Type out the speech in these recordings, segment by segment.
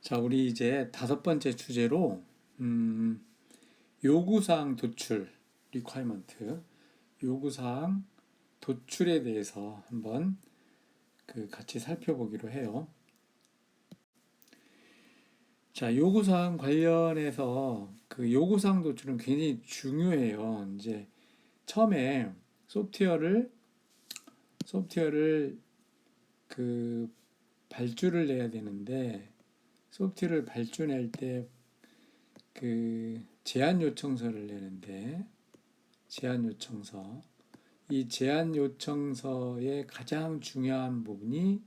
자, 우리 이제 다섯 번째 주제로 요구사항 도출, requirement, 요구사항 도출에 대해서 한번 같이 살펴보기로 해요. 자, 요구사항 관련해서 요구사항 도출은 굉장히 중요해요. 이제 처음에 소프트웨어를 발주를 내야 되는데, 소프트웨어를 발주낼 때 제안 요청서를 내는데, 제안 요청서, 이 제안 요청서의 가장 중요한 부분이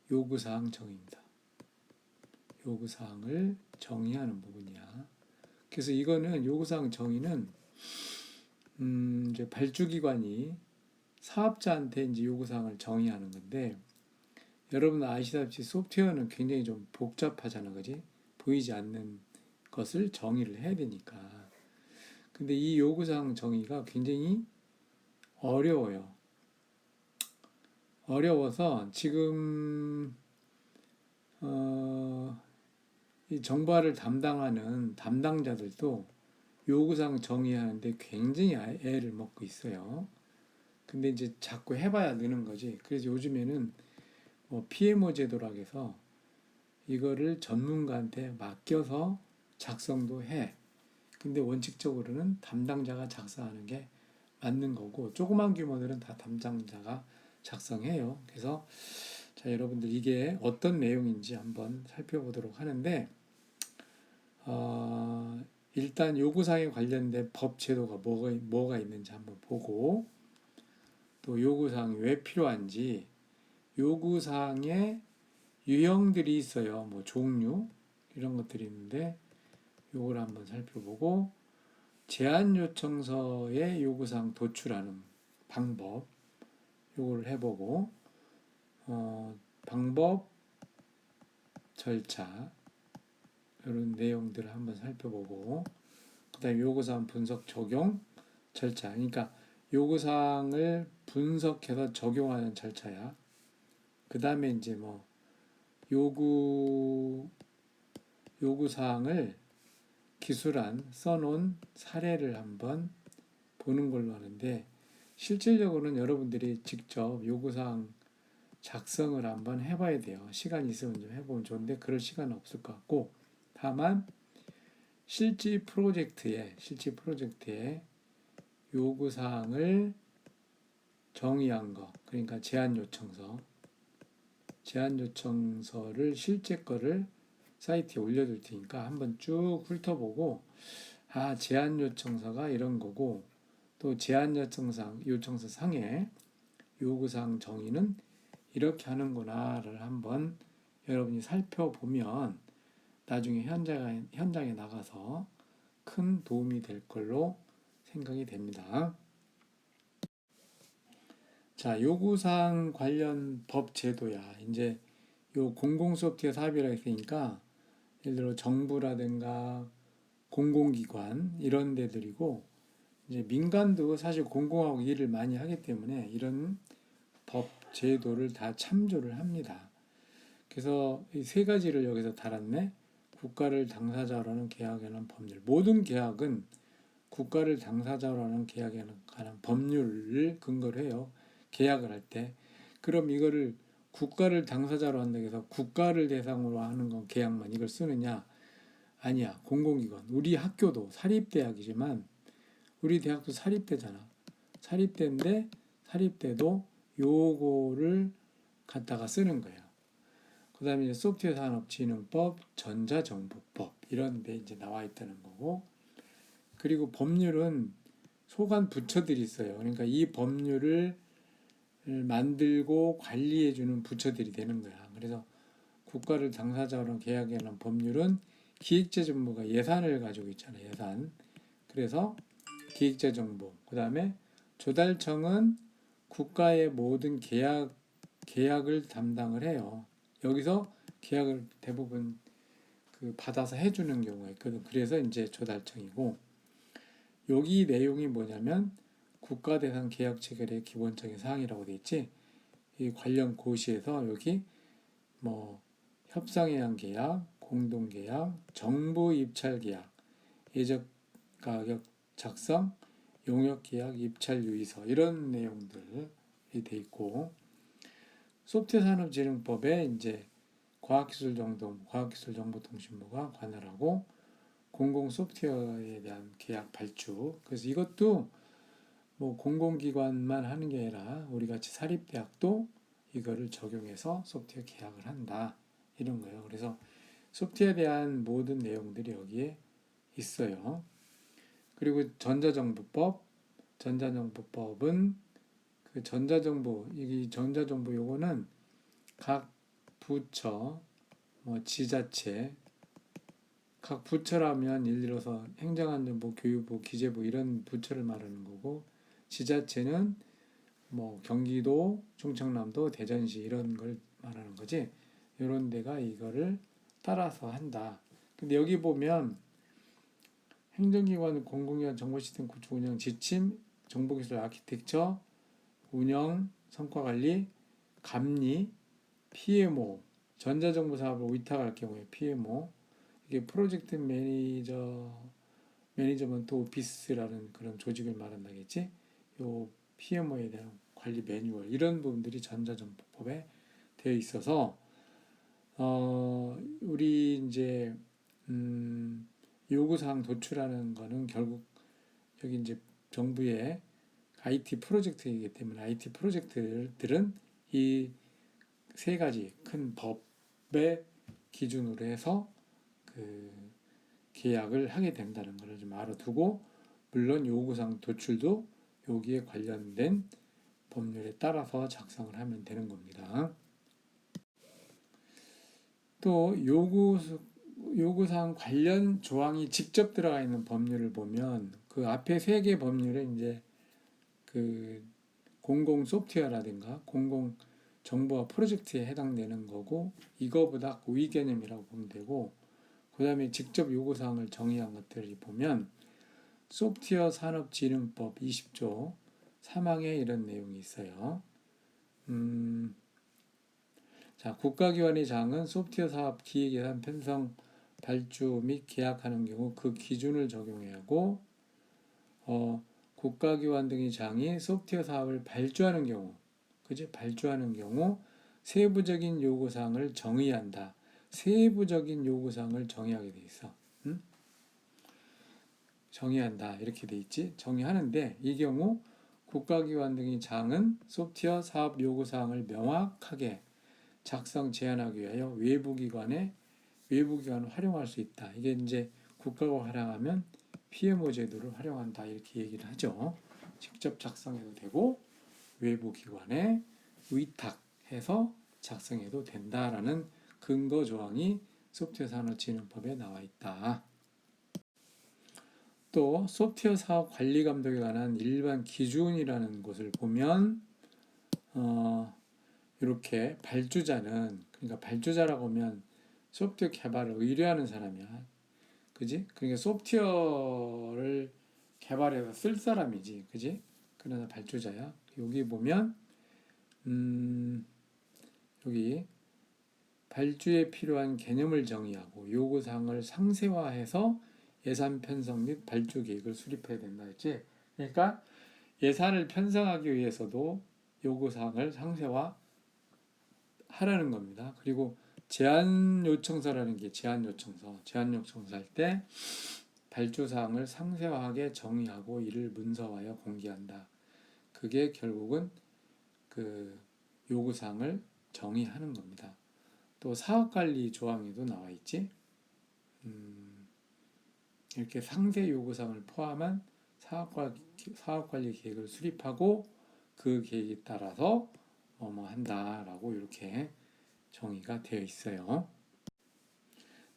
요구사항 정의입니다. 요구사항을 정의하는 부분이야. 그래서 이거는 요구사항 정의는 이제 발주기관이 사업자한테 이제 요구사항을 정의하는 건데, 여러분 아시다시피 소프트웨어는 굉장히 좀 복잡하잖아, 그지? 보이지 않는 것을 정의를 해야 되니까. 근데 이 요구사항 정의가 굉장히 어려워요. 어려워서 지금 이 정보화를 담당하는 담당자들도 요구사항 정의하는데 굉장히 애를 먹고 있어요. 근데 이제 자꾸 해봐야 느는 거지. 그래서 요즘에는 뭐 PMO 제도라고 해서 이거를 전문가한테 맡겨서 작성도 해. 근데 원칙적으로는 담당자가 작성하는 게 맞는 거고, 조그만 규모들은 다 담당자가 작성해요. 그래서 자, 여러분들 이게 어떤 내용인지 한번 살펴보도록 하는데, 일단 요구사항에 관련된 법 제도가 뭐가 있는지 한번 보고, 또 요구사항이 왜 필요한지, 요구사항의 유형들이 있어요. 뭐 종류 이런 것들이 있는데 요걸 한번 살펴보고, 제안 요청서의 요구사항 도출하는 방법 요걸 해보고, 방법, 절차 이런 내용들을 한번 살펴보고, 그 다음에 요구사항 분석, 적용, 절차. 그러니까 요구사항을 분석해서 적용하는 절차야. 그 다음에 이제 뭐 요구사항을 기술안 써놓은 사례를 한번 보는 걸로 하는데, 실질적으로는 여러분들이 직접 요구사항 작성을 한번 해봐야 돼요. 시간 있으면 좀 해보면 좋은데 그럴 시간은 없을 것 같고, 다만 실제 프로젝트에 요구사항을 정의한 거, 그러니까 제안 요청서를 실제 거를 사이트에 올려둘 테니까 한번 쭉 훑어보고, 제안 요청서가 이런 거고, 또 제안 요청서 상에 요구사항 정의는 이렇게 하는구나를 한번 여러분이 살펴보면 나중에 현장에 나가서 큰 도움이 될 걸로 생각이 됩니다. 자, 요구사항 관련 법 제도야. 이제 요 공공소프트웨어 사업이라 했으니까 예를 들어 정부라든가 공공기관 이런 데들이고, 이제 민간도 사실 공공하고 일을 많이 하기 때문에 이런 법 제도를 다 참조를 합니다. 그래서 이 세 가지를 여기서 달았네. 국가를 당사자로 하는 계약에 관한 법률. 모든 계약은 국가를 당사자로 하는 계약에 관한 법률을 근거로 해요. 계약을 할 때. 그럼 이거를 국가를 당사자로 한다고 해서 국가를 대상으로 하는 건 계약만 이걸 쓰느냐? 아니야. 공공기관. 우리 학교도 사립대학이지만 우리 대학도 사립대잖아. 사립대인데 사립대도 요거를 갖다가 쓰는 거예요. 그 다음에 소프트웨어 산업진흥법, 전자정보법 이런 데 이제 나와 있다는 거고, 그리고 법률은 소관 부처들이 있어요. 그러니까 이 법률을 만들고 관리해주는 부처들이 되는 거야. 그래서 국가를 당사자로 계약에 관한 법률은 기획재정부가 예산을 가지고 있잖아요. 예산. 그래서 기획재정부. 그 다음에 조달청은 국가의 모든 계약을 담당을 해요. 여기서 계약을 대부분 받아서 해주는 경우가 있거든. 그래서 이제 조달청이고, 여기 내용이 뭐냐면 국가 대상 계약 체결의 기본적인 사항이라고 돼 있지. 이 관련 고시에서 여기 뭐 협상에 의한 계약, 공동계약, 정부 입찰 계약, 예적 가격 작성, 용역 계약, 입찰 유의서 이런 내용들이 돼 있고 소프트웨어산업진흥법에 이제 과학기술정보통신부가 관할하고 공공 소프트웨어에 대한 계약 발주. 그래서 이것도 뭐 공공기관만 하는 게 아니라 우리 같이 사립대학도 이거를 적용해서 소프트웨어 계약을 한다 이런 거예요. 그래서 소프트웨어에 대한 모든 내용들이 여기에 있어요. 그리고 전자정보법은 그 전자정보 요거는 각 부처, 뭐 지자체, 각 부처라면 예를 들어서 행정안전부, 교육부, 기재부 이런 부처를 말하는 거고 지자체는 뭐 경기도, 충청남도, 대전시 이런 걸 말하는 거지. 이런 데가 이거를 따라서 한다. 근데 여기 보면 행정기관, 공공기관 정보시스템 구축 운영 지침, 정보기술 아키텍처, 운영, 성과관리, 감리, PMO, 전자정보 사업을 위탁할 경우에 PMO, 이게 프로젝트 매니저먼트 오피스라는 그런 조직을 말한다겠지. 요 PMO에 대한 관리 매뉴얼 이런 부분들이 전자정보법에 되어 있어서 우리 이제 요구사항 도출하는 거는 결국 여기 이제 정부의 IT 프로젝트이기 때문에 IT 프로젝트들은 이 세 가지 큰 법의 기준으로 해서 그 계약을 하게 된다는 것을 좀 알아두고 물론 요구사항 도출도 여기에 관련된 법률에 따라서 작성을 하면 되는 겁니다. 또 요구사항 관련 조항이 직접 들어가 있는 법률을 보면 그 앞에 세 개 법률은 이제 그 공공 소프트웨어라든가 공공 정보화 프로젝트에 해당되는 거고 이거보다 고위 개념이라고 보면 되고 그 다음에 직접 요구사항을 정의한 것들을 보면 소프트웨어 산업진흥법 20조 3항에 이런 내용이 있어요. 자, 국가기관의 장은 소프트웨어 사업 기획 예산 편성 발주 및 계약하는 경우 그 기준을 적용해야 하고 국가기관 등의 장이 소프트웨어 사업을 발주하는 경우 발주하는 경우 세부적인 요구사항을 정의한다. 세부적인 요구사항을 정의하게 돼 있어. 정의한다. 이렇게 돼 있지. 정의하는데 이 경우 국가기관 등의 장은 소프트웨어 사업 요구사항을 명확하게 작성 제한하기 위하여 외부기관을 활용할 수 있다. 이게 이제 국가가 활용하면 PMO 제도를 활용한다. 이렇게 얘기를 하죠. 직접 작성해도 되고 외부기관에 위탁해서 작성해도 된다라는 근거 조항이 소프트웨어 산업진흥법에 나와 있다. 또 소프트웨어 사업 관리 감독에 관한 일반 기준이라는 것을 보면 이렇게 발주자는 그러니까 발주자라고 하면 소프트웨어 개발을 의뢰하는 사람이야. 그지? 그러니까 소프트웨어를 개발해서 쓸 사람이지. 그지? 그래서 발주자야. 여기 보면 여기 발주에 필요한 개념을 정의하고 요구사항을 상세화해서 예산 편성 및 발주 계획을 수립해야 된다 했지. 그러니까 예산을 편성하기 위해서도 요구사항을 상세화 하라는 겁니다. 그리고 제안 요청서라는 게 제안 요청서 할 때 발주 사항을 상세하게 정의하고 이를 문서화하여 공개한다. 그게 결국은 그 요구 사항을 정의하는 겁니다. 또 사업관리 조항에도 나와 있지. 이렇게 상세 요구 사항을 포함한 사업관리 계획을 수립하고 그 계획에 따라서 뭐뭐 한다라고 이렇게 정의가 되어 있어요.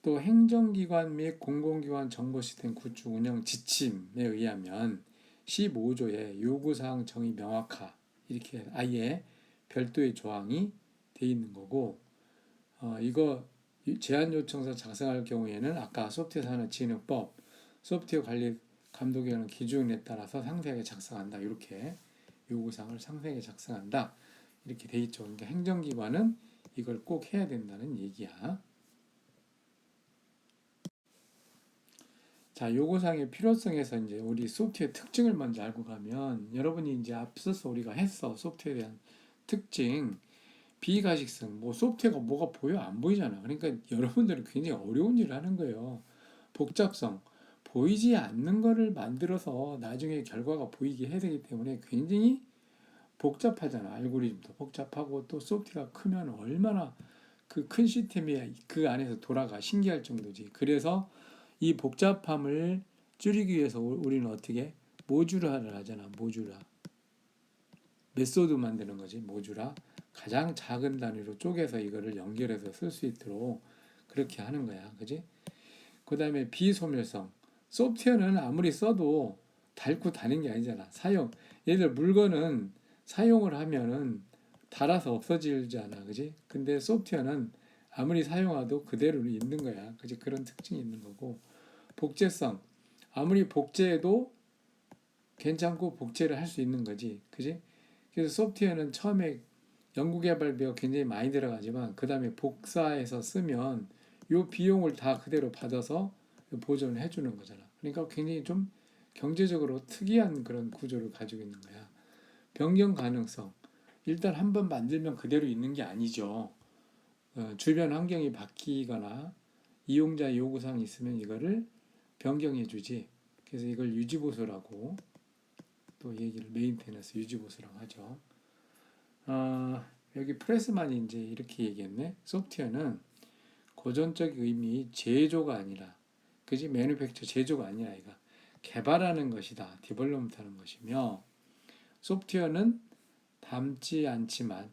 또 행정기관 및 공공기관 정보시스템 구축 운영 지침에 의하면 15조에 요구사항 정의 명확화 이렇게 아예 별도의 조항이 되어 있는 거고 이거 제안 요청서 작성할 경우에는 아까 소프트웨어 산업진흥법 소프트웨어 관리 감독에 관한 기준에 따라서 상세하게 작성한다 이렇게 요구사항을 상세하게 작성한다 이렇게 돼 있죠. 그러니까 행정기관은 이걸 꼭 해야 된다는 얘기야. 자, 요구사항의 필요성에서 이제 우리 소프트웨어 특징을 먼저 알고 가면 여러분이 이제 앞서서 우리가 했어. 소프트웨어에 대한 특징, 비가직성, 뭐 소프트웨어가 뭐가 보여? 안 보이잖아. 그러니까 여러분들은 굉장히 어려운 일을 하는 거예요. 복잡성, 보이지 않는 거를 만들어서 나중에 결과가 보이게 해야 되기 때문에 굉장히 복잡하잖아. 알고리즘도 복잡하고 또 소프트웨어가 크면 얼마나 그 큰 시스템이 그 안에서 돌아가 신기할 정도지. 그래서 이 복잡함을 줄이기 위해서 우리는 어떻게 모듈화를 하잖아. 모듈화. 메소드 만드는 거지. 모듈화. 가장 작은 단위로 쪼개서 이거를 연결해서 쓸 수 있도록 그렇게 하는 거야. 그지? 그다음에 비소멸성. 소프트웨어는 아무리 써도 닳고 다는 게 아니잖아. 사용. 예를 들어 물건은 사용을 하면은 닳아서 없어지잖아. 그지? 근데 소프트웨어는 아무리 사용해도 그대로 있는 거야. 그지? 그런 특징이 있는 거고. 복제성. 아무리 복제해도 괜찮고 복제를 할 수 있는 거지. 그지? 그래서 소프트웨어는 처음에 연구개발비가 굉장히 많이 들어가지만 그 다음에 복사해서 쓰면 요 비용을 다 그대로 받아서 보존을 해주는 거잖아. 그러니까 굉장히 좀 경제적으로 특이한 그런 구조를 가지고 있는 거야. 변경 가능성. 일단 한번 만들면 그대로 있는 게 아니죠. 주변 환경이 바뀌거나 이용자 요구사항이 있으면 이거를 변경해 주지. 그래서 이걸 유지보수라고 또 얘기를 메인테너스 유지보수라고 하죠. 여기 프레스만이 이제 이렇게 얘기했네. 소프트웨어는 고전적 의미 제조가 아니라, 그지? 매뉴팩처 제조가 아니라 이거 개발하는 것이다. 디벨롭먼트하는 것이며 소프트웨어는 닳지 않지만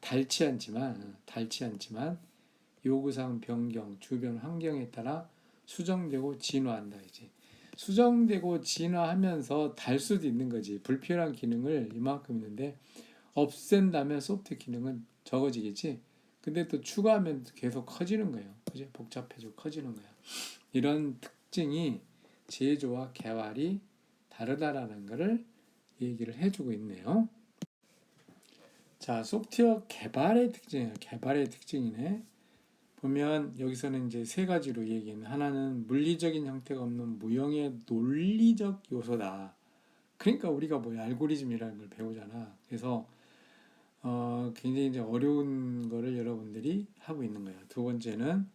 요구사항 변경, 주변 환경에 따라 수정되고 진화한다 이제. 수정되고 진화하면서 달 수도 있는 거지. 불필요한 기능을 이만큼 있는데 없앤다면 소프트 기능은 적어지겠지. 근데 또 추가하면 계속 커지는 거예요. 그지? 복잡해지고 커지는 거야. 이런 특징이 제조와 개발이 다르다라는 것을 얘기를 해주고 있네요. 자, 소프트웨어 개발의 특징이에요. 개발의 특징이네. 보면 여기서는 이제 세 가지로 얘기했는 하나는 물리적인 형태가 없는 무형의 논리적 요소다. 그러니까 우리가 뭐 알고리즘이라는 걸 배우잖아. 그래서 굉장히 이제 어려운 거를 여러분들이 하고 있는 거예요. 두 번째는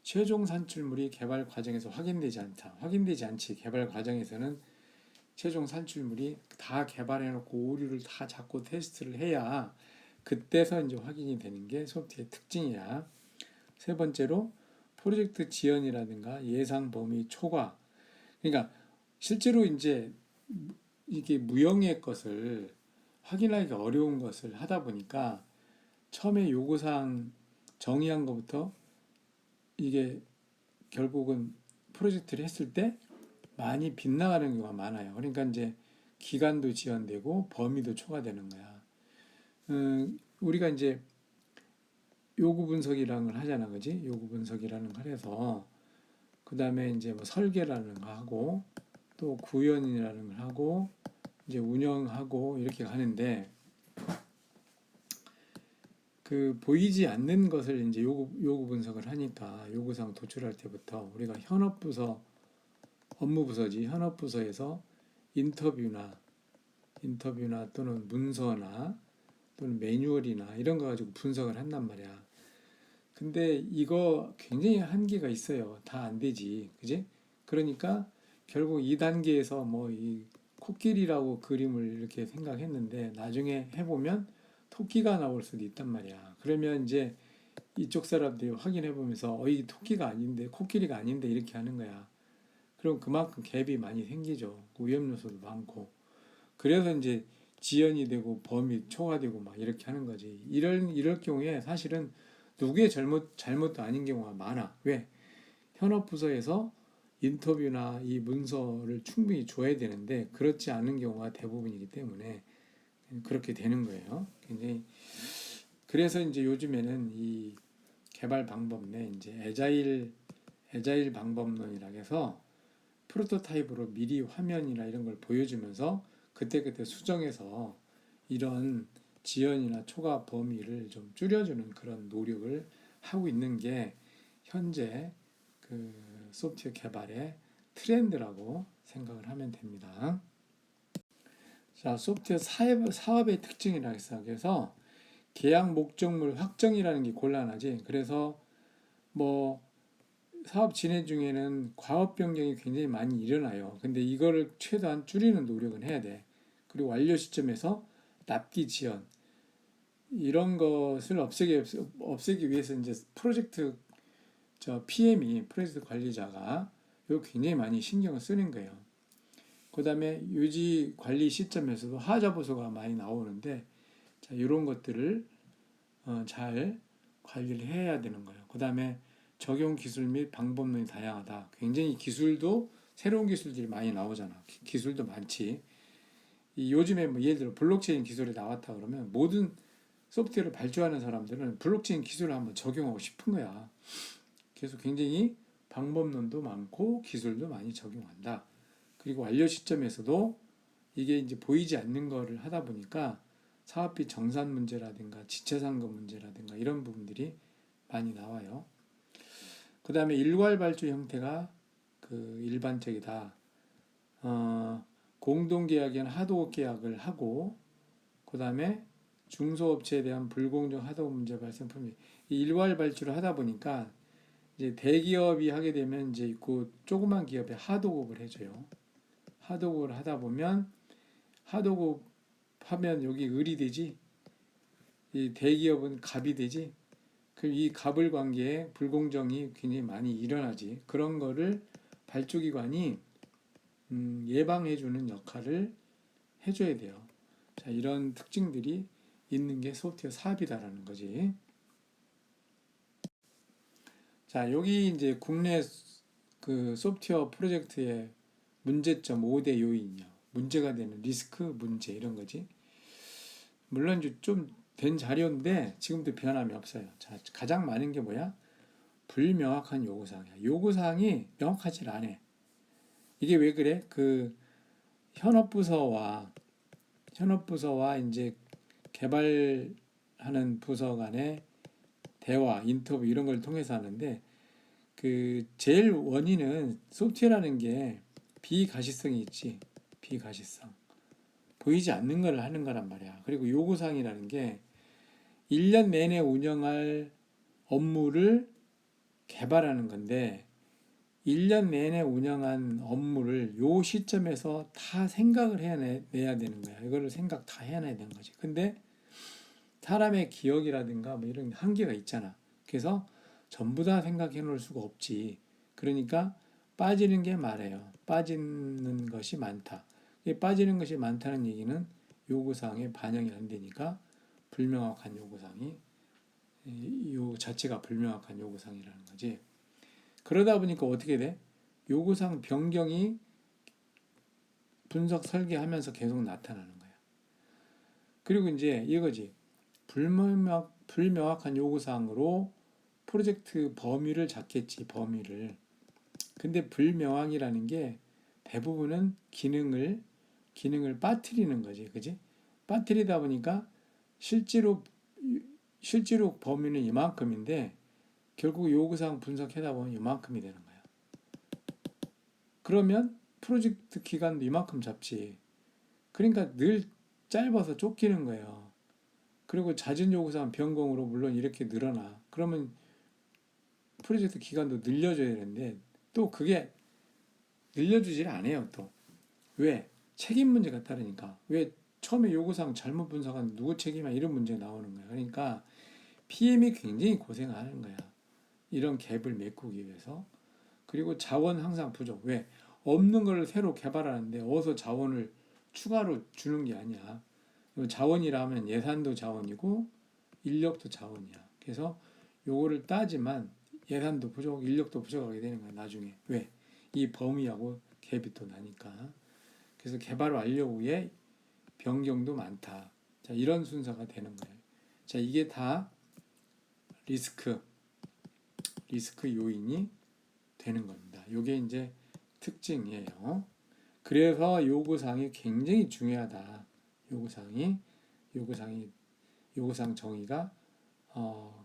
최종 산출물이 개발 과정에서 확인되지 않다. 확인되지 않지. 개발 과정에서는 최종 산출물이 다 개발해놓고 오류를 다 잡고 테스트를 해야 그때서 이제 확인이 되는 게 소프트웨어의 특징이야. 세 번째로 프로젝트 지연이라든가 예상 범위 초과. 그러니까 실제로 이제 이게 무형의 것을 확인하기 어려운 것을 하다 보니까 처음에 요구사항 정의한 것부터 이게 결국은 프로젝트를 했을 때 많이 빗나가는 경우가 많아요. 그러니까 이제 기간도 지연되고 범위도 초과되는 거야. 우리가 이제 요구 분석이라는 걸 하잖아, 그지? 요구 분석이라는 걸 해서 그 다음에 이제 뭐 설계라는 거 하고 또 구현이라는 걸 하고 이제 운영하고 이렇게 가는데 그 보이지 않는 것을 이제 요구 분석을 하니까 요구사항 도출할 때부터 우리가 현업부서 업무부서지 현업부서에서 인터뷰나 또는 문서나 또는 매뉴얼이나 이런 거 가지고 분석을 한단 말이야. 근데 이거 굉장히 한계가 있어요. 다 안 되지. 그지? 그러니까 결국 2단계에서 뭐 이 코끼리라고 그림을 이렇게 생각했는데 나중에 해보면 토끼가 나올 수도 있단 말이야. 그러면 이제 이쪽 사람들이 확인해 보면서 이 토끼가 아닌데 코끼리가 아닌데 이렇게 하는 거야. 그럼 그만큼 갭이 많이 생기죠. 위험 요소도 많고. 그래서 이제 지연이 되고 범위 초과되고 막 이렇게 하는 거지. 이럴 경우에 사실은 누구의 잘못도 아닌 경우가 많아. 왜? 현업부서에서 인터뷰나 이 문서를 충분히 줘야 되는데 그렇지 않은 경우가 대부분이기 때문에 그렇게 되는 거예요. 굉장히 그래서 이제 요즘에는 이 개발 방법 내 이제 애자일 방법론이라 해서 프로토타입으로 미리 화면이나 이런 걸 보여주면서 그때그때 수정해서 이런 지연이나 초과 범위를 좀 줄여주는 그런 노력을 하고 있는 게 현재 그 소프트웨어 개발의 트렌드라고 생각을 하면 됩니다. 자, 소프트웨어 사업의 특징이라 해서 그래서 계약 목적물 확정이라는 게 곤란하지. 그래서 뭐 사업 진행 중에는 과업 변경이 굉장히 많이 일어나요. 근데 이거를 최대한 줄이는 노력은 해야 돼. 그리고 완료 시점에서 납기 지연 이런 것을 없애기 위해서 이제 프로젝트 PM이 프로젝트 관리자가 이거 굉장히 많이 신경을 쓰는 거예요. 그다음에 유지 관리 시점에서도 하자 보고가 많이 나오는데 자, 이런 것들을 잘 관리를 해야 되는 거예요. 그다음에 적용 기술 및 방법론이 다양하다. 굉장히 기술도 새로운 기술들이 많이 나오잖아. 기술도 많지. 요즘에 뭐 예를 들어 블록체인 기술이 나왔다 그러면 모든 소프트웨어를 발주하는 사람들은 블록체인 기술을 한번 적용하고 싶은 거야. 그래서 굉장히 방법론도 많고 기술도 많이 적용한다. 그리고 완료 시점에서도 이게 이제 보이지 않는 거를 하다 보니까 사업비 정산 문제라든가 지체상금 문제라든가 이런 부분들이 많이 나와요. 그 다음에 일괄 발주 형태가 일반적이다. 공동계약에는 하도급 계약을 하고 그 다음에 중소업체에 대한 불공정 하도급 문제 발생품이 일괄 발주를 하다 보니까 이제 대기업이 하게 되면 이제 있고 조그만 기업에 하도급을 해줘요. 하도급을 하다 보면 하도급 하면 여기 을이 되지, 이 대기업은 갑이 되지. 그럼 이 갑을 관계에 불공정이 굉장히 많이 일어나지. 그런 거를 발주기관이 예방해주는 역할을 해줘야 돼요. 자, 이런 특징들이 있는 게 소프트웨어 사업이다라는 거지. 자, 여기 이제 국내 소프트웨어 프로젝트의 문제점 5대 요인이요. 문제가 되는 리스크, 문제 이런 거지. 물론 좀 된 자료인데 지금도 변함이 없어요. 자, 가장 많은 게 뭐야? 불명확한 요구사항이야. 요구사항이 명확하지 않아. 이게 왜 그래? 현업부서와 이제 개발하는 부서 간의 대화, 인터뷰 이런 걸 통해서 하는데 제일 원인은 소프트웨어라는 게 비가시성이 있지. 비가시성. 보이지 않는 걸 하는 거란 말이야. 그리고 요구사항이라는 게 1년 내내 운영할 업무를 개발하는 건데 1년 내내 운영한 업무를 요 시점에서 다 생각을 해내야 되는 거야. 이거를 생각 다 해내야 되는 거지. 근데 사람의 기억이라든가 뭐 이런 한계가 있잖아. 그래서 전부 다 생각해 놓을 수가 없지. 그러니까 빠지는 게 많아요. 빠지는 것이 많다. 빠지는 것이 많다는 얘기는 요구사항에 반영이 안 되니까 불명확한 요구사항이 요 자체가 불명확한 요구사항이라는 거지. 그러다 보니까 어떻게 돼? 요구사항 변경이 분석 설계하면서 계속 나타나는 거야. 그리고 이제 이거지. 불명확한 요구사항으로 프로젝트 범위를 잡겠지, 범위를. 근데 불명확이라는 게 대부분은 기능을 빠뜨리는 거지, 그지? 빠뜨리다 보니까 실제로 범위는 이만큼인데 결국 요구사항 분석하다 보면 이만큼이 되는 거야. 그러면 프로젝트 기간도 이만큼 잡지. 그러니까 늘 짧아서 쫓기는 거예요. 그리고 잦은 요구사항 변경으로 물론 이렇게 늘어나. 그러면 프로젝트 기간도 늘려줘야 되는데 또 그게 늘려주질 않아요. 또 왜? 책임 문제가 따르니까. 왜 처음에 요구사항 잘못 분석한 누구 책임이야 이런 문제가 나오는 거야. 그러니까 PM이 굉장히 고생하는 거야. 이런 갭을 메꾸기 위해서. 그리고 자원 항상 부족. 왜? 없는 걸 새로 개발하는데 어디서 자원을 추가로 주는 게 아니야. 자원이라면 예산도 자원이고 인력도 자원이야. 그래서 요거를 따지만 예산도 부족, 인력도 부족하게 되는 거야. 나중에. 왜? 이 범위하고 갭이 또 나니까. 그래서 개발 완료 후에 변경도 많다. 자, 이런 순서가 되는 거예요. 자, 이게 다 리스크 요인이 되는 겁니다. 이게 이제 특징이에요. 그래서 요구사항이 굉장히 중요하다. 요구사항 정의가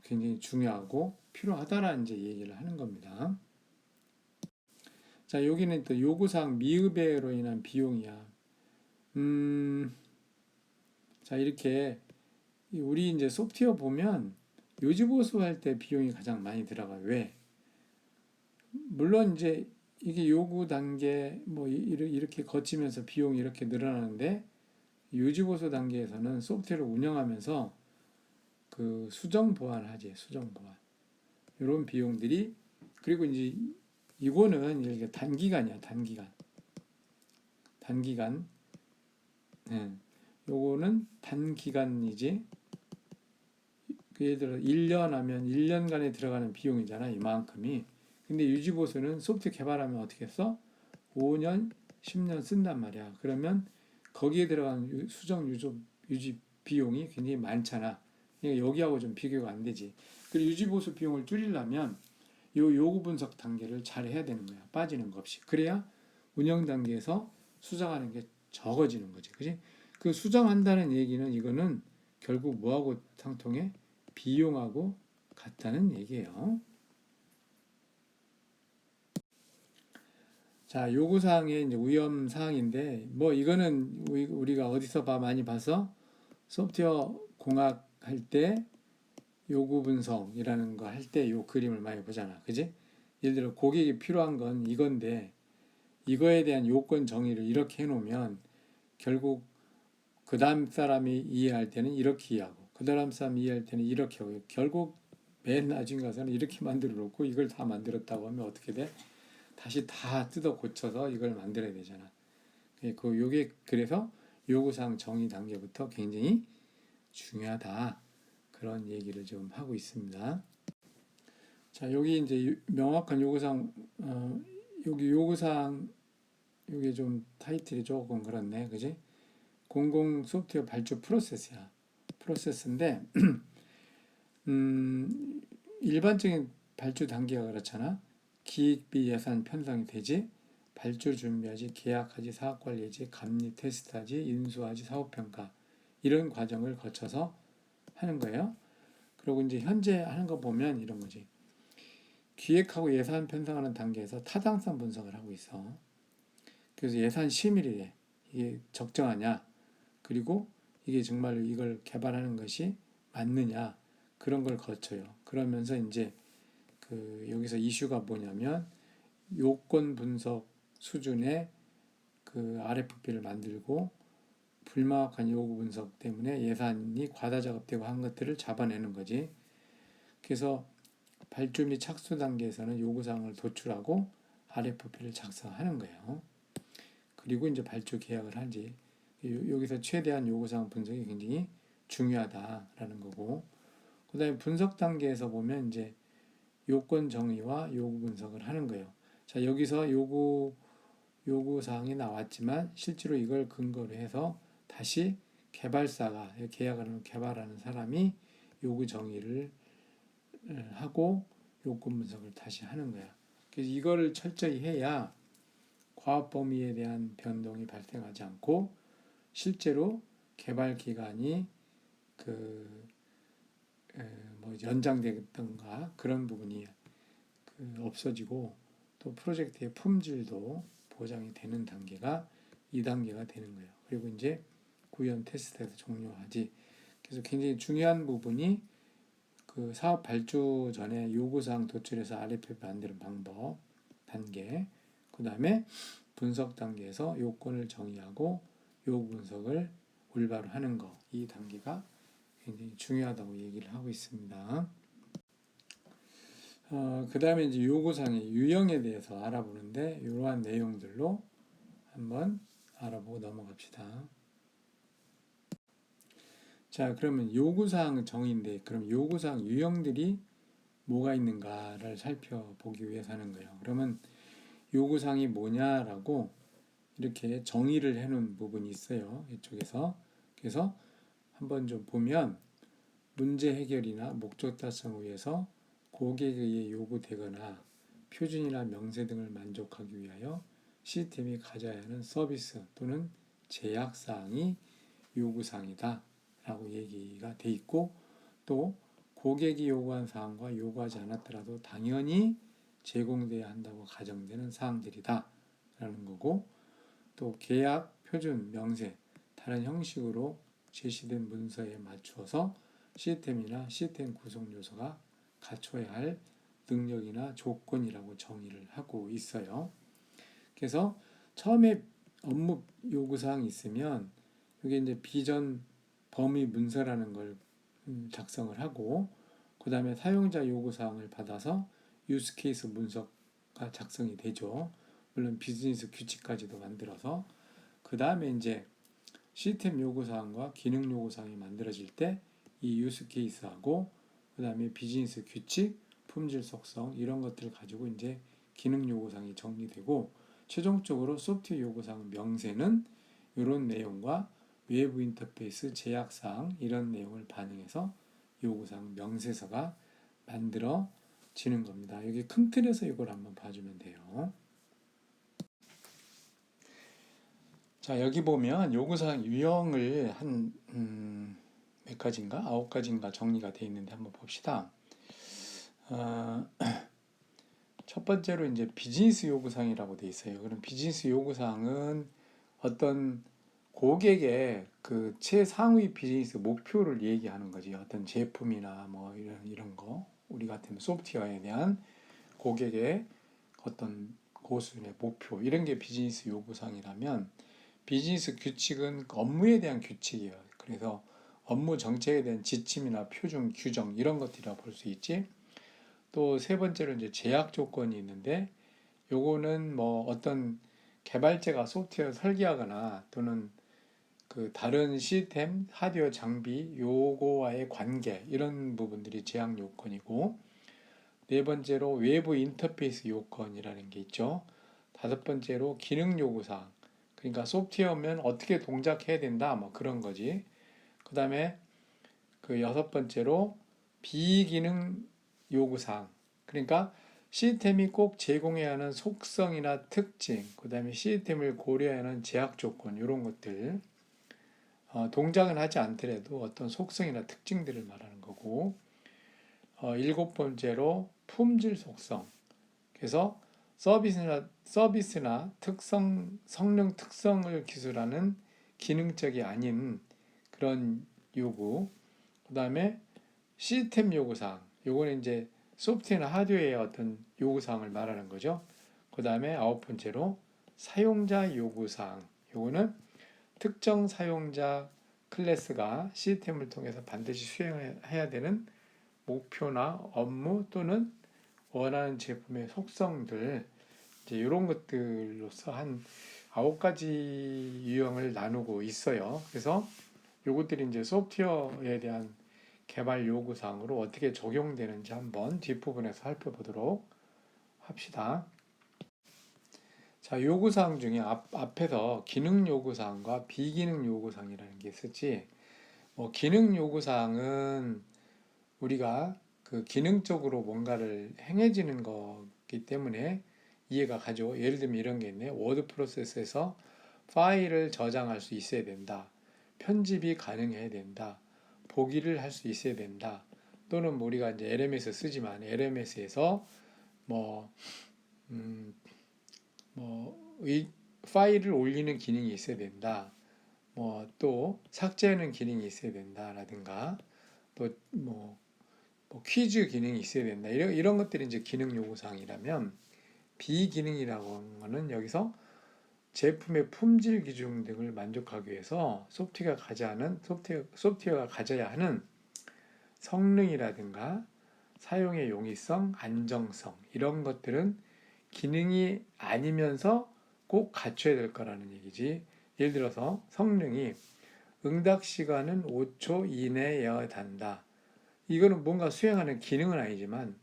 굉장히 중요하고 필요하다라는 이제 얘기를 하는 겁니다. 자, 여기는 또 요구사항 미흡에로 인한 비용이야. 자, 이렇게 우리 이제 소프트웨어 보면 요지보수 할 때 비용이 가장 많이 들어가요. 왜? 물론 이제 이게 요구 단계 뭐 이렇게 거치면서 비용이 이렇게 늘어나는데 요지보수 단계에서는 소프트웨어를 운영하면서 그 수정 보완을 하지. 수정 보완. 이런 비용들이 그리고 이제 이거는 이렇게 단기간이야. 단기간. 단기간. 예. 요거는 단기간이지. 예를 들어 1년 하면 1년간에 들어가는 비용이잖아. 이만큼이. 근데 유지보수는 소프트웨어 개발하면 어떻게 써? 5년, 10년 쓴단 말이야. 그러면 거기에 들어가는 수정 유지 비용이 굉장히 많잖아. 그러니까 여기하고 좀 비교가 안 되지. 그리고 유지보수 비용을 줄이려면 요 요구 분석 단계를 잘 해야 되는 거야. 빠지는 거 없이. 그래야 운영 단계에서 수정하는 게 적어지는 거지. 그지? 그 수정한다는 얘기는 이거는 결국 뭐하고 상통해? 비용하고 같다는 얘기예요. 자, 요구사항의 이제 위험사항인데, 뭐 이거는 우리가 어디서 많이 봐서 소프트웨어 공학 할 때 요구 분석이라는 거 할 때 요 그림을 많이 보잖아. 그지? 예를 들어 고객이 필요한 건 이건데, 이거에 대한 요건 정의를 이렇게 해놓으면 결국 그 다음 사람이 이해할 때는 이렇게 이해하고, 그 다음 사람이 이해할 때는 이렇게 하고, 결국 맨 나중에 가서는 이렇게 만들어 놓고 이걸 다 만들었다고 하면 어떻게 돼? 다시 다 뜯어 고쳐서 이걸 만들어야 되잖아. 요게 그래서 요구사항 정의 단계부터 굉장히 중요하다. 그런 얘기를 좀 하고 있습니다. 자, 여기 이제 명확한 요구사항, 여기 요구사항, 이게 좀 타이틀이 조금 그렇네. 그지? 공공 소프트웨어 발주 프로세스야. 프로세스인데, 일반적인 발주 단계가 그렇잖아. 기획비 예산 편성이 되지, 발주 준비하지, 계약하지, 사업 관리하지, 감리 테스트하지, 인수하지, 사업 평가 이런 과정을 거쳐서 하는 거예요. 그리고 이제 현재 하는 거 보면 이런 거지. 기획하고 예산 편성하는 단계에서 타당성 분석을 하고 있어. 그래서 예산 심의를 해. 이게 적정하냐? 그리고 이게 정말로 이걸 개발하는 것이 맞느냐? 그런 걸 거쳐요. 그러면서 이제 그 여기서 이슈가 뭐냐면 요건 분석 수준의 그 RFP를 만들고 불명확한 요구 분석 때문에 예산이 과다 작업되고 한 것들을 잡아내는 거지. 그래서 발주 및 착수 단계에서는 요구사항을 도출하고 RFP를 작성하는 거예요. 그리고 이제 발주 계약을 하지. 여기서 최대한 요구사항 분석이 굉장히 중요하다라는 거고. 그 다음에 분석 단계에서 보면 이제 요건 정의와 요구 분석을 하는 거예요. 자, 여기서 요구사항이 나왔지만 실제로 이걸 근거로 해서 다시 개발사가 개발하는 사람이 요구 정의를 하고 요건 분석을 다시 하는 거야. 그래서 이거를 철저히 해야 과업 범위에 대한 변동이 발생하지 않고 실제로 개발 기간이 뭐 연장되던가 그런 부분이 없어지고 또 프로젝트의 품질도 보장이 되는 단계가 2단계가 되는 거예요. 그리고 이제 구현 테스트에서 종료하지. 그래서 굉장히 중요한 부분이 그 사업 발주 전에 요구사항 도출해서 RFP 만드는 방법 단계, 그 다음에 분석 단계에서 요건을 정의하고 요구 분석을 올바로 하는 거, 이 단계가 굉장히 중요하다고 얘기를 하고 있습니다. 그 다음에 이제 요구사항의 유형에 대해서 알아보는데 이러한 내용들로 한번 알아보고 넘어갑시다. 자, 그러면 요구사항 정의인데 그럼 요구사항 유형들이 뭐가 있는가를 살펴보기 위해서 하는 거예요. 그러면 요구사항이 뭐냐라고 이렇게 정의를 해놓은 부분이 있어요. 이쪽에서. 그래서 한번 좀 보면 문제 해결이나 목적 달성을 위해서 고객에 의해 요구되거나 표준이나 명세 등을 만족하기 위하여 시스템이 가져야 하는 서비스 또는 제약사항이 요구사항이다 라고 얘기가 돼 있고, 또 고객이 요구한 사항과 요구하지 않았더라도 당연히 제공돼야 한다고 가정되는 사항들이다 라는 거고, 또 계약, 표준, 명세, 다른 형식으로 제시된 문서에 맞추어서 시스템이나 시스템 구성 요소가 갖춰야 할 능력이나 조건이라고 정의를 하고 있어요. 그래서 처음에 업무 요구사항이 있으면 이게 이제 비전 범위 문서라는 걸 작성을 하고, 그 다음에 사용자 요구사항을 받아서 유스케이스 문서가 작성이 되죠. 물론 비즈니스 규칙까지도 만들어서, 그 다음에 이제 시스템 요구사항과 기능 요구사항이 만들어질 때 이 유스케이스하고 그 다음에 비즈니스 규칙, 품질 속성 이런 것들을 가지고 이제 기능 요구사항이 정리되고, 최종적으로 소프트웨어 요구사항 명세는 이런 내용과 외부 인터페이스 제약사항 이런 내용을 반영해서 요구사항 명세서가 만들어지는 겁니다. 여기 큰 틀에서 이걸 한번 봐주면 돼요. 자, 여기 보면 요구사항 유형을 한 몇 가지인가? 9가지인가 정리가 되어 있는데 한번 봅시다. 첫 번째로 이제 비즈니스 요구사항이라고 되어 있어요. 그럼 비즈니스 요구사항은 어떤 고객의 그 최상위 비즈니스 목표를 얘기하는 거지. 어떤 제품이나 뭐 이런 거, 우리 같은 소프트웨어에 대한 고객의 어떤 고수준의 목표, 이런 게 비즈니스 요구사항이라면, 비즈니스 규칙은 업무에 대한 규칙이에요. 그래서 업무 정책에 대한 지침이나 표준, 규정 이런 것들이라고 볼 수 있지. 또 세 번째로 이제 제약 조건이 있는데, 요거는 뭐 어떤 개발자가 소프트웨어 설계하거나 또는 그 다른 시스템, 하드웨어 장비 요거와의 관계 이런 부분들이 제약 요건이고, 네 번째로 외부 인터페이스 요건이라는 게 있죠. 다섯 번째로 기능 요구사항, 그러니까 소프트웨어면 어떻게 동작해야 된다 뭐 그런 거지. 그 다음에 그 여섯 번째로 비기능 요구사항, 그러니까 시스템이 꼭 제공해야 하는 속성이나 특징, 그 다음에 시스템을 고려해야 하는 제약 조건 이런 것들, 동작은 하지 않더라도 어떤 속성이나 특징들을 말하는 거고, 일곱 번째로 품질 속성, 그래서 서비스나 특성, 성능 특성을 기술하는 기능적이 아닌 그런 요구, 그 다음에 시스템 요구사항, 요거는 이제 소프트웨어나 하드웨어의 어떤 요구사항을 말하는 거죠. 그 다음에 아홉 번째로 사용자 요구사항, 요거는 특정 사용자 클래스가 시스템을 통해서 반드시 수행해야 되는 목표나 업무 또는 원하는 제품의 속성들, 이제 이런 것들로서 한 9가지 유형을 나누고 있어요. 그래서 이것들이 이제 소프트웨어에 대한 개발 요구사항으로 어떻게 적용되는지 한번 뒷부분에서 살펴보도록 합시다. 자, 요구사항 중에 앞에서 기능 요구사항과 비기능 요구사항이라는 게 있었지. 기능 요구사항은 우리가 그 기능적으로 뭔가를 행해지는 거기 때문에 이해가 가죠. 예를 들면 이런 게 있네. 워드 프로세스에서 파일을 저장할 수 있어야 된다. 편집이 가능해야 된다. 보기를 할 수 있어야 된다. 또는 우리가 이제 LMS 쓰지만 LMS에서 뭐, 파일을 올리는 기능이 있어야 된다. 또 삭제하는 기능이 있어야 된다라든가, 또 퀴즈 기능이 있어야 된다. 이런 것들이 이제 기능 요구사항이라면, 비기능이라고 하는 거는 여기서 제품의 품질 기준 등을 만족하기 위해서 소프트웨어가 가져야 하는 성능이라든가 사용의 용이성, 안정성 이런 것들은 기능이 아니면서 꼭 갖춰야 될 거라는 얘기지. 예를 들어서 성능이 응답 시간은 5초 이내여야 한다. 이거는 뭔가 수행하는 기능은 아니지만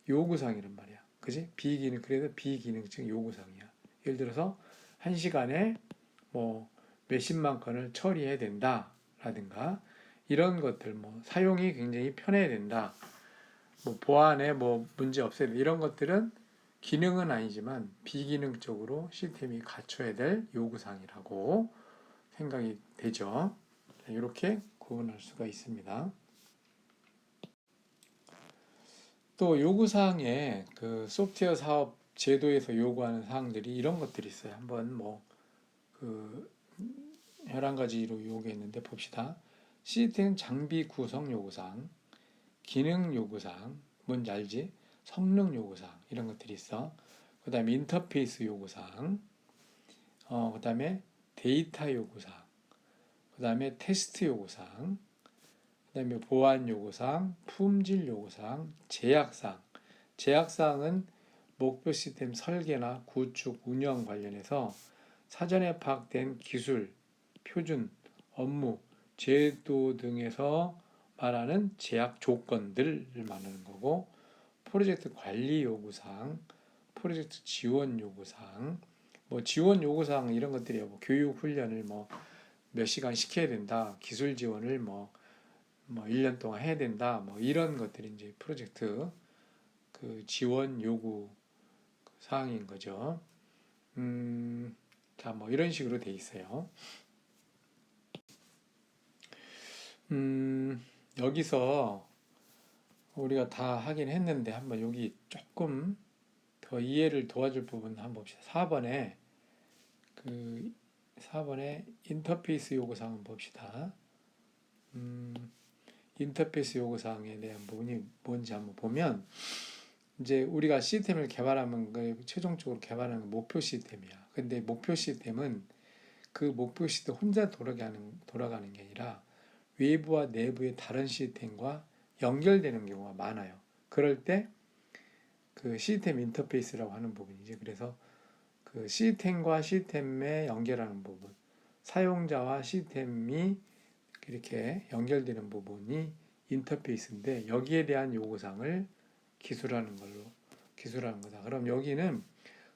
요구사항이란 말이야. 그지? 비기능, 그래서 비기능적 요구사항이야. 예를 들어서 1시간에 뭐 몇십만 건을 처리해야 된다. 라든가 이런 것들, 사용이 굉장히 편해야 된다. 보안에 문제 없애야 된다. 이런 것들은 기능은 아니지만 비기능적으로 시스템이 갖춰야 될 요구사항이라고 생각이 되죠. 이렇게 구분할 수가 있습니다. 또 요구사항에 그 소프트웨어 사업 제도에서 요구하는 사항들이 이런 것들이 있어요. 한번 그 11가지로 요구했는데 봅시다. 시스템 장비 구성 요구사항, 기능 요구사항, 뭔지 알지? 성능 요구사항 이런 것들이 있어. 그 다음에 인터페이스 요구사항, 그 다음에 데이터 요구사항, 그 다음에 테스트 요구사항, 그 다음에 보안 요구사항, 품질 요구사항, 제약사항. 제약사항은 목표 시스템 설계나 구축, 운영 관련해서 사전에 파악된 기술, 표준, 업무, 제도 등에서 말하는 제약 조건들을 말하는 거고, 프로젝트 관리 요구사항, 프로젝트 지원 요구사항, 지원 요구사항 이런 것들이에요. 교육 훈련을 몇 시간 시켜야 된다, 기술 지원을 1년 동안 해야 된다, 이런 것들이 이제 프로젝트 그 지원 요구 사항인 거죠. 자, 이런 식으로 돼 있어요. 여기서 우리가 다 하긴 했는데 한번 여기 조금 더 이해를 도와줄 부분 한번 봅시다. 4번에 인터페이스 요구사항 봅시다. 인터페이스 요구사항에 대한 부분이 뭔지 한번 보면, 이제 우리가 시스템을 개발하면 최종적으로 개발하는 목표 시스템이야. 근데 목표 시스템은 그 목표 시스템 혼자 돌아가는 게 아니라 외부와 내부의 다른 시스템과 연결되는 경우가 많아요. 그럴 때 그 시스템 인터페이스라고 하는 부분이지. 그래서 그 시스템과 시스템에 연결하는 부분, 사용자와 시스템이 이렇게 연결되는 부분이 인터페이스인데, 여기에 대한 요구사항을 기술하는 거다. 그럼 여기는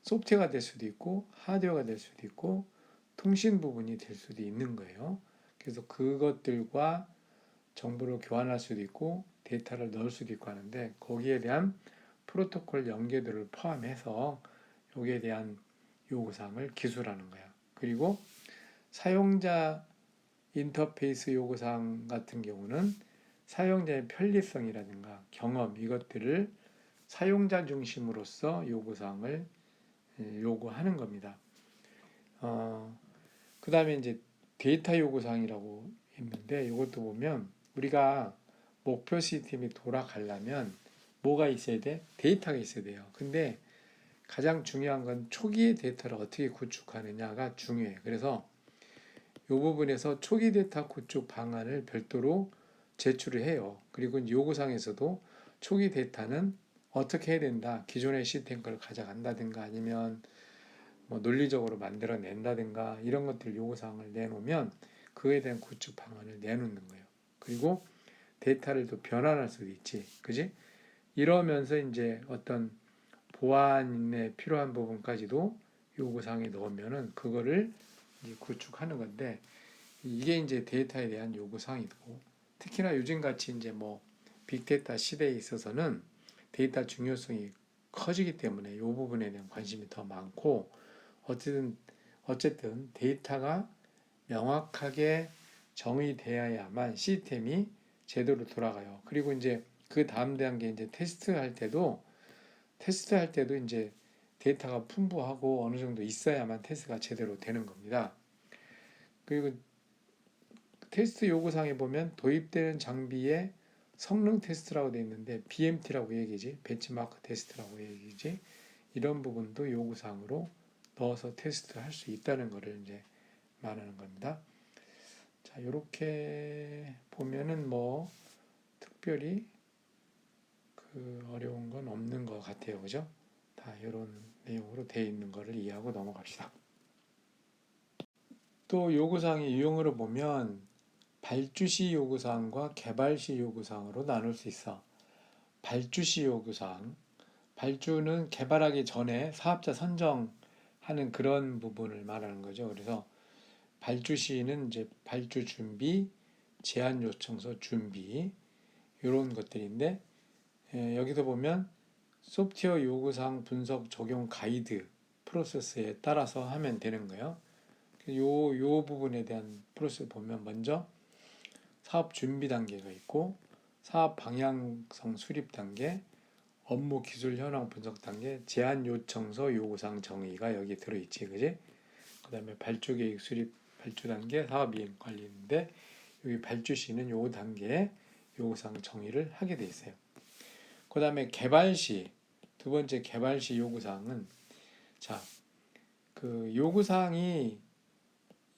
소프트웨어가 될 수도 있고 하드웨어가 될 수도 있고 통신 부분이 될 수도 있는 거예요. 그래서 그것들과 정보를 교환할 수도 있고 데이터를 넣을 수도 있고 하는데, 거기에 대한 프로토콜 연계도를 포함해서 여기에 대한 요구사항을 기술하는 거야. 그리고 사용자 인터페이스 요구사항 같은 경우는 사용자의 편리성이라든가 경험, 이것들을 사용자 중심으로서 요구사항을 요구하는 겁니다. 그 다음에 이제 데이터 요구사항이라고 있는데, 이것도 보면 우리가 목표 시스템이 돌아가려면 뭐가 있어야 돼? 데이터가 있어야 돼요. 근데 가장 중요한 건 초기의 데이터를 어떻게 구축하느냐가 중요해요. 그래서 이 부분에서 초기 데이터 구축 방안을 별도로 제출을 해요. 그리고 요구사항에서도 초기 데이터는 어떻게 해야 된다, 기존의 시스템 걸 가져간다든가 아니면 논리적으로 만들어낸다든가 이런 것들 요구사항을 내놓으면 그에 대한 구축 방안을 내놓는 거예요. 그리고 데이터를 또 변환할 수도 있지, 그지? 이러면서 이제 어떤 보안에 필요한 부분까지도 요구사항에 넣으면은 그거를 이제 구축하는 건데, 이게 이제 데이터에 대한 요구사항이고, 특히나 요즘같이 이제 빅데이터 시대에 있어서는 데이터 중요성이 커지기 때문에 이 부분에 대한 관심이 더 많고, 어쨌든 데이터가 명확하게 정의되어야만 시스템이 제대로 돌아가요. 그리고 이제 그 다음 단계 이제 테스트할 때도 이제 데이터가 풍부하고 어느 정도 있어야만 테스트가 제대로 되는 겁니다. 그리고 테스트 요구사항에 보면 도입되는 장비의 성능 테스트라고 되어 있는데 BMT라고 얘기지, 벤치마크 테스트라고 얘기지. 이런 부분도 요구사항으로 넣어서 테스트할 수 있다는 것을 이제 말하는 겁니다. 자, 이렇게 보면은 특별히 그 어려운 건 없는 것 같아요, 그죠? 다 이런 내용으로 되어 있는 것을 이해하고 넘어갑시다. 또 요구사항의 유형으로 보면 발주시 요구사항과 개발시 요구사항으로 나눌 수 있어. 발주시 요구사항, 발주는 개발하기 전에 사업자 선정하는 그런 부분을 말하는 거죠. 그래서 발주 시는 이제 발주 준비, 제안 요청서 준비 이런 것들인데, 여기서 보면 소프트웨어 요구사항 분석 적용 가이드 프로세스에 따라서 하면 되는 거예요. 요 부분에 대한 프로세스 보면 먼저 사업 준비 단계가 있고 사업 방향성 수립 단계, 업무 기술 현황 분석 단계, 제안 요청서 요구사항 정의가 여기 들어있지, 그지? 그다음에 발주 계획 수립 발주 단계 사업 이행 관리인데 여기 발주 시는 요 단계에 요구사항 정의를 하게 돼 있어요. 그다음에 개발 시 두 번째 개발 시 요구사항은 자, 그 요구사항이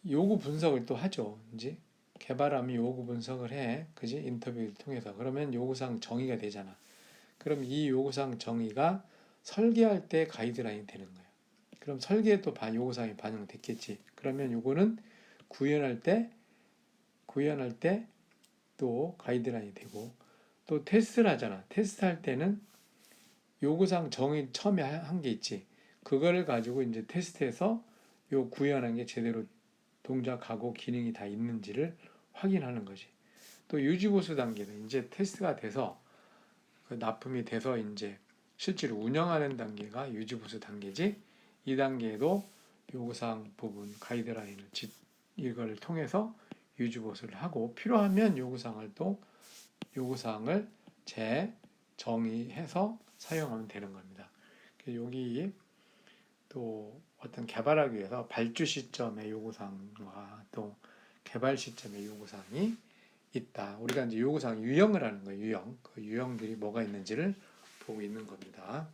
요구 분석을 또 하죠. 이제 개발하면 요구 분석을 해. 그지? 인터뷰를 통해서. 그러면 요구사항 정의가 되잖아. 그럼 이 요구사항 정의가 설계할 때 가이드라인이 되는 거예요. 그럼 설계에도 요구사항이 반영됐겠지. 그러면 요거는 구현할 때 또 가이드라인이 되고 또 테스트를 하잖아. 테스트할 때는 요구사항 정의 처음에 한 게 있지. 그거를 가지고 이제 테스트해서 요 구현한 게 제대로 동작하고 기능이 다 있는지를 확인하는 거지. 또 유지보수 단계는 이제 테스트가 돼서 그 납품이 돼서 이제 실제로 운영하는 단계가 유지보수 단계지. 이 단계에도 요구사항 부분 가이드라인을 이걸 통해서 유지보수를 하고 필요하면 요구사항을 재정의해서 사용하면 되는 겁니다. 여기 또 어떤 개발하기 위해서 발주 시점의 요구사항과 또 개발 시점의 요구사항이 있다. 우리가 이제 요구사항 유형을 하는 거예요. 유형. 그 유형들이 뭐가 있는지를 보고 있는 겁니다.